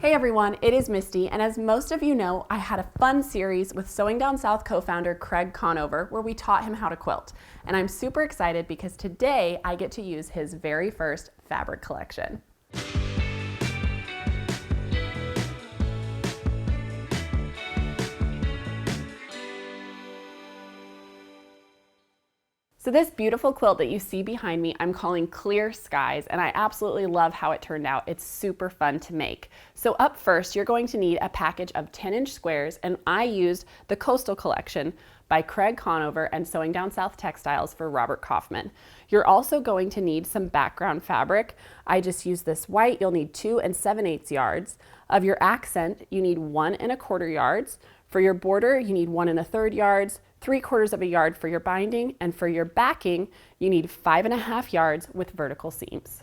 Hey everyone, it is Misty, and as most of you know, I had a fun series with Sewing Down South co-founder Craig Conover where we taught him how to quilt. And I'm super excited because today I get to use his very first fabric collection. So this beautiful quilt that you see behind me, I'm calling Clear Skies, and I absolutely love how it turned out. It's super fun to make. So up first, you're going to need a package of 10-inch squares, and I used the Coastal Collection by Craig Conover and Sewing Down South Textiles for Robert Kaufman. You're also going to need some background fabric. I just used this white. You'll need 2 7/8 yards. Of your accent, you need 1 1/4 yards. For your border, you need 1 1/3 yards. 3/4 of a yard for your binding, and for your backing, you need 5 1/2 yards with vertical seams.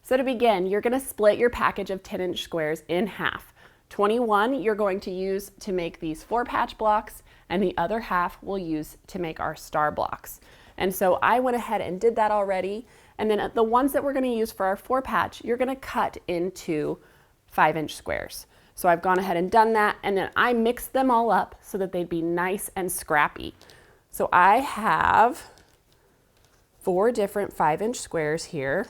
So to begin, you're going to split your package of 10-inch squares in half. 21 you're going to use to make these 4-patch blocks, and the other half we'll use to make our star blocks. And so I went ahead and did that already, and then the ones that we're going to use for our 4-patch, you're going to cut into 5-inch squares. So I've gone ahead and done that, and then I mixed them all up so that they'd be nice and scrappy. So I have 4 different 5-inch squares here,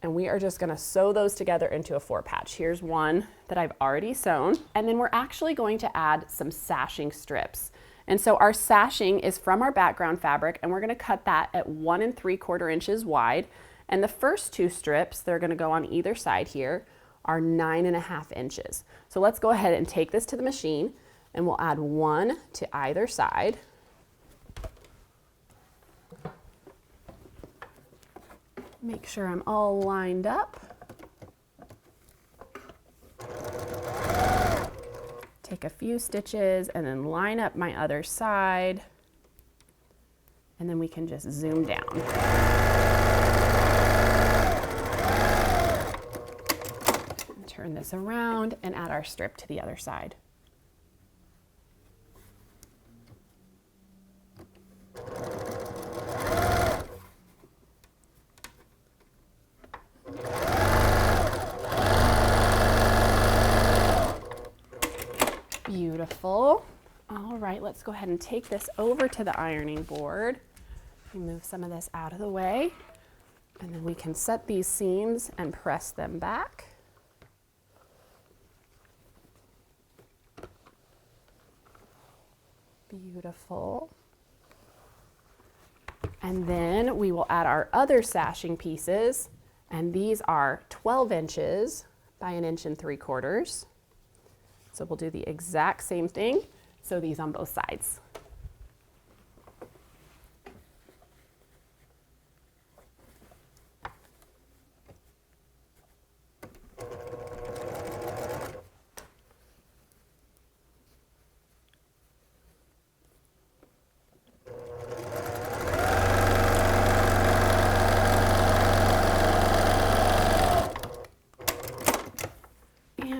and we are just gonna sew those together into a 4-patch. Here's one that I've already sewn, and then we're actually going to add some sashing strips. And so our sashing is from our background fabric, and we're gonna cut that at 1 3/4 inches wide, and the first 2 strips, they're gonna go on either side here, are 9 1/2 inches. So let's go ahead and take this to the machine, and we'll add 1 to either side. Make sure I'm all lined up. Take a few stitches and then line up my other side, and then we can just zoom down. Turn this around and add our strip to the other side. Beautiful. All right, let's go ahead and take this over to the ironing board. Move some of this out of the way, and then we can set these seams and press them back. Beautiful. And then we will add our other sashing pieces, and these are 12 inches by 1 3/4 inches. So we'll do the exact same thing. Sew these on both sides.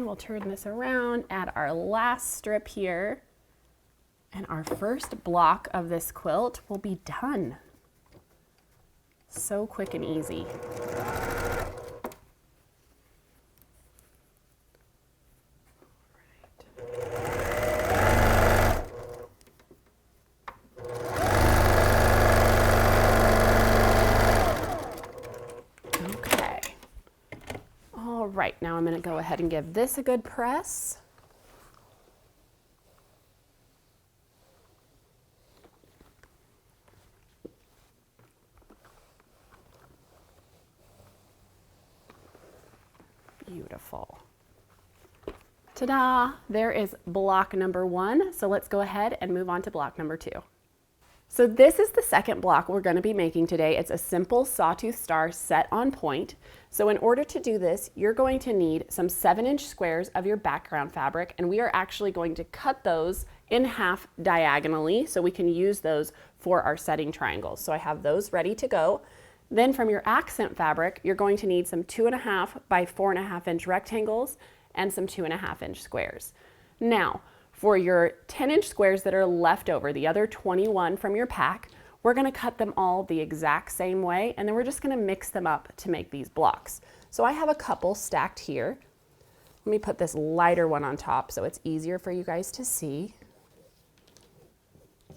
We'll turn this around, add our last strip here, and our first block of this quilt will be done. So quick and easy. Right, now I'm going to go ahead and give this a good press. Beautiful. Ta-da! There is block number 1. So let's go ahead and move on to block number 2. So this is the second block we're going to be making today. It's a simple sawtooth star set on point. So in order to do this, you're going to need some 7-inch squares of your background fabric, and we are actually going to cut those in half diagonally so we can use those for our setting triangles. So I have those ready to go. Then from your accent fabric, you're going to need some 2 1/2 by 4 1/2 inch rectangles and some 2 1/2 inch squares. Now, for your 10-inch squares that are left over, the other 21 from your pack, we're going to cut them all the exact same way, and then we're just going to mix them up to make these blocks. So I have a couple stacked here. Let me put this lighter one on top so it's easier for you guys to see.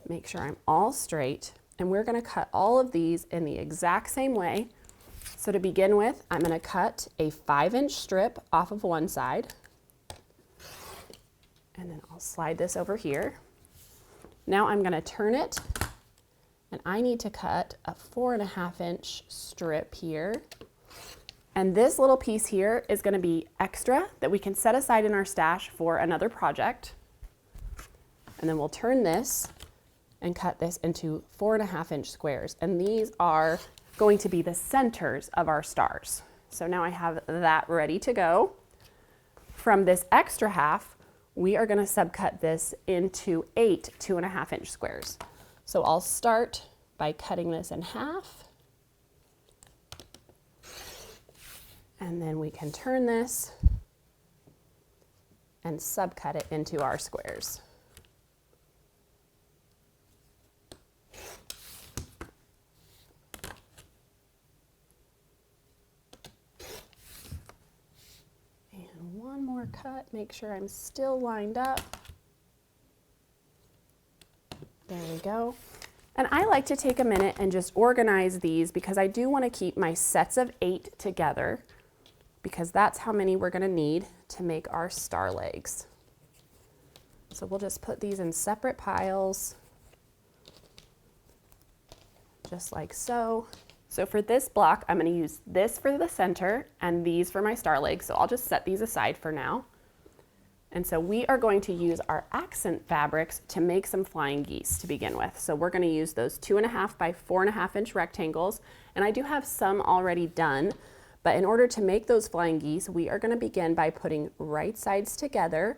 Make sure I'm all straight, and we're going to cut all of these in the exact same way. So to begin with, I'm going to cut a 5-inch strip off of one side, and then I'll slide this over here. Now I'm going to turn it, and I need to cut a 4.5-inch strip here. And this little piece here is going to be extra that we can set aside in our stash for another project. And then we'll turn this and cut this into 4.5-inch squares. And these are going to be the centers of our stars. So now I have that ready to go. From this extra half, we are going to subcut this into 8 2.5-inch squares. So I'll start by cutting this in half. And then we can turn this and subcut it into our squares. And one more cut, make sure I'm still lined up. There we go. And I like to take a minute and just organize these because I do want to keep my sets of 8 together, because that's how many we're going to need to make our star legs. So we'll just put these in separate piles, just like so. So for this block, I'm going to use this for the center and these for my star legs. So I'll just set these aside for now. And so we are going to use our accent fabrics to make some flying geese to begin with. So we're going to use those 2.5 by 4.5-inch rectangles. And I do have some already done. But in order to make those flying geese, we are going to begin by putting right sides together,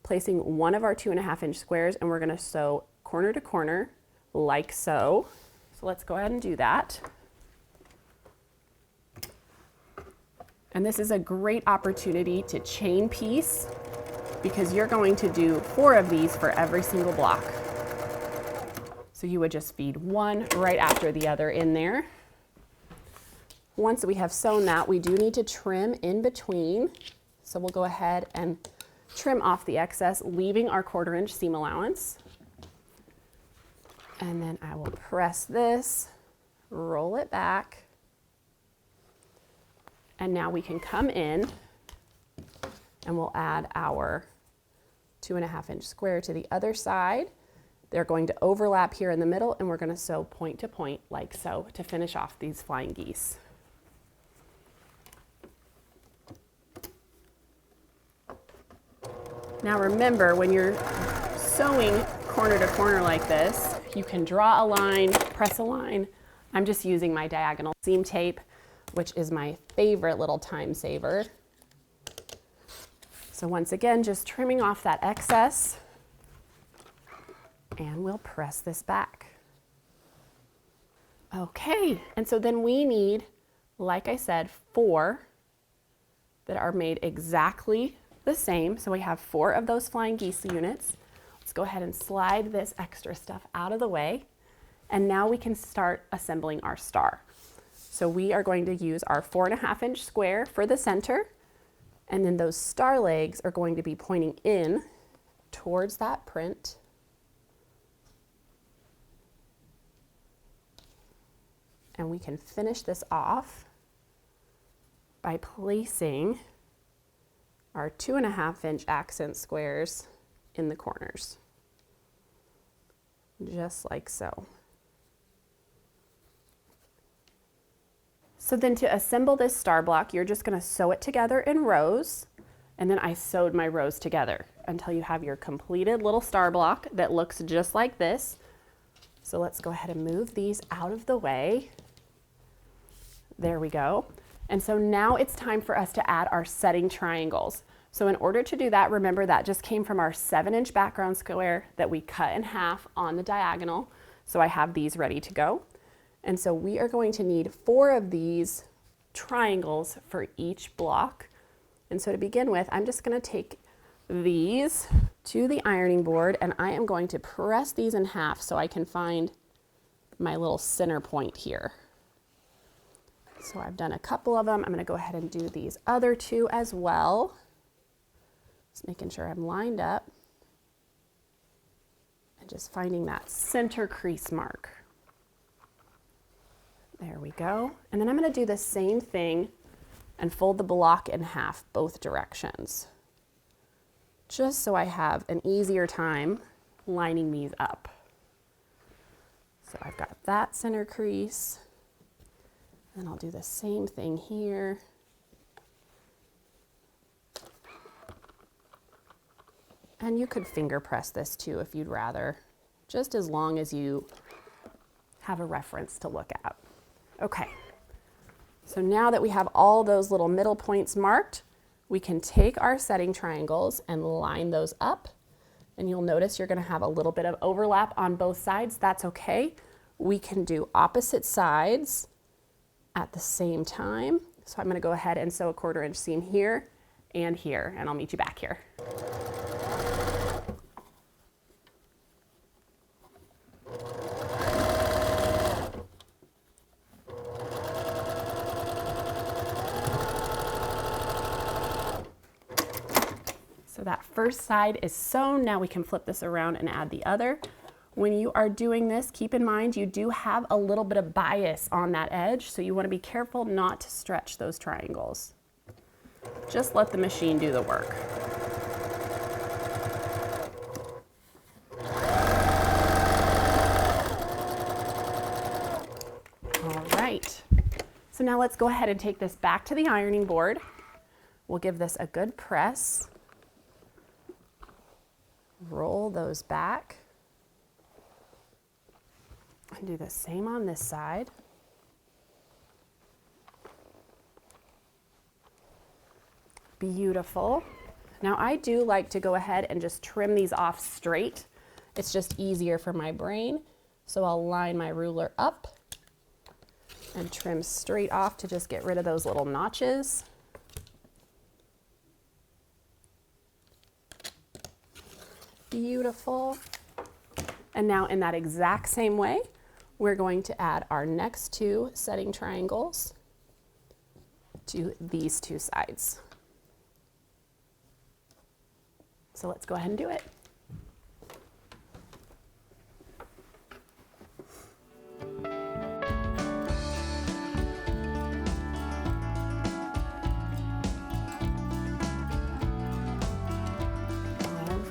placing one of our 2.5-inch squares, and we're going to sew corner to corner like so. So let's go ahead and do that. And this is a great opportunity to chain piece because you're going to do 4 of these for every single block. So you would just feed one right after the other in there. Once we have sewn that, we do need to trim in between. So we'll go ahead and trim off the excess, leaving our 1/4-inch seam allowance. And then I will press this, roll it back. And now we can come in and we'll add our 2.5-inch square to the other side. They're going to overlap here in the middle, and we're going to sew point to point like so to finish off these flying geese. Now remember, when you're sewing corner to corner like this, you can draw a line, press a line. I'm just using my diagonal seam tape, which is my favorite little time saver. So once again, just trimming off that excess, and we'll press this back. Okay, and so then we need, like I said, 4 that are made exactly the same. So we have 4 of those flying geese units. Let's go ahead and slide this extra stuff out of the way. And now we can start assembling our star. So we are going to use our 4.5-inch square for the center. And then those star legs are going to be pointing in towards that print. And we can finish this off by placing our 2.5-inch accent squares in the corners, just like so. So then to assemble this star block, you're just going to sew it together in rows, and then I sewed my rows together until you have your completed little star block that looks just like this. So let's go ahead and move these out of the way. There we go. And so now it's time for us to add our setting triangles. So in order to do that, remember that just came from our 7-inch background square that we cut in half on the diagonal. So I have these ready to go. And so we are going to need 4 of these triangles for each block. And so to begin with, I'm just going to take these to the ironing board, and I am going to press these in half so I can find my little center point here. So I've done a couple of them. I'm going to go ahead and do these other two as well. Just making sure I'm lined up and just finding that center crease mark. There we go. And then I'm going to do the same thing and fold the block in half both directions, just so I have an easier time lining these up. So I've got that center crease, and I'll do the same thing here. And you could finger press this too if you'd rather, just as long as you have a reference to look at. Okay, so now that we have all those little middle points marked, we can take our setting triangles and line those up. And you'll notice you're going to have a little bit of overlap on both sides. That's okay. We can do opposite sides at the same time. So I'm going to go ahead and sew a 1/4 inch seam here and here, and I'll meet you back here. So that first side is sewn. Now we can flip this around and add the other. When you are doing this, keep in mind you do have a little bit of bias on that edge, so you want to be careful not to stretch those triangles. Just let the machine do the work. All right. So now let's go ahead and take this back to the ironing board. We'll give this a good press. Roll those back. And do the same on this side. Beautiful. Now I do like to go ahead and just trim these off straight. It's just easier for my brain. So I'll line my ruler up and trim straight off to just get rid of those little notches. Beautiful. And now in that exact same way, we're going to add our next two setting triangles to these two sides. So let's go ahead and do it.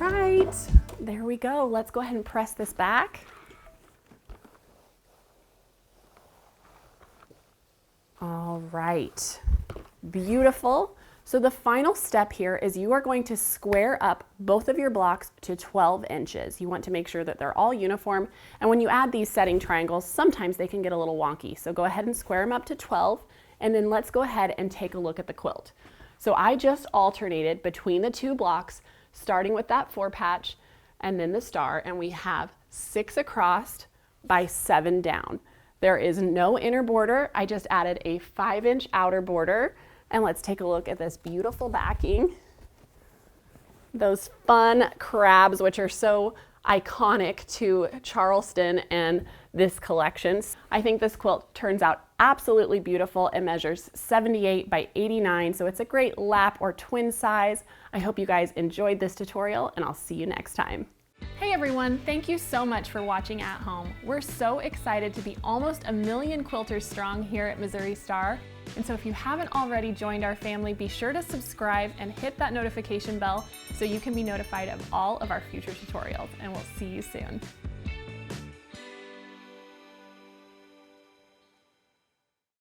All right, there we go. Let's go ahead and press this back. All right, beautiful. So the final step here is you are going to square up both of your blocks to 12 inches. You want to make sure that they're all uniform. And when you add these setting triangles, sometimes they can get a little wonky. So go ahead and square them up to 12. And then let's go ahead and take a look at the quilt. So I just alternated between the two blocks, starting with that 4 patch and then the star. And we have 6 across by 7 down. There is no inner border. I just added a 5-inch outer border. And let's take a look at this beautiful backing. Those fun crabs, which are so iconic to Charleston and this collection. I think this quilt turns out absolutely beautiful. It measures 78 by 89, so it's a great lap or twin size. I hope you guys enjoyed this tutorial, and I'll see you next time. Hey everyone, thank you so much for watching at home. We're so excited to be almost 1 million quilters strong here at Missouri Star. And so if you haven't already joined our family, be sure to subscribe and hit that notification bell so you can be notified of all of our future tutorials, and we'll see you soon.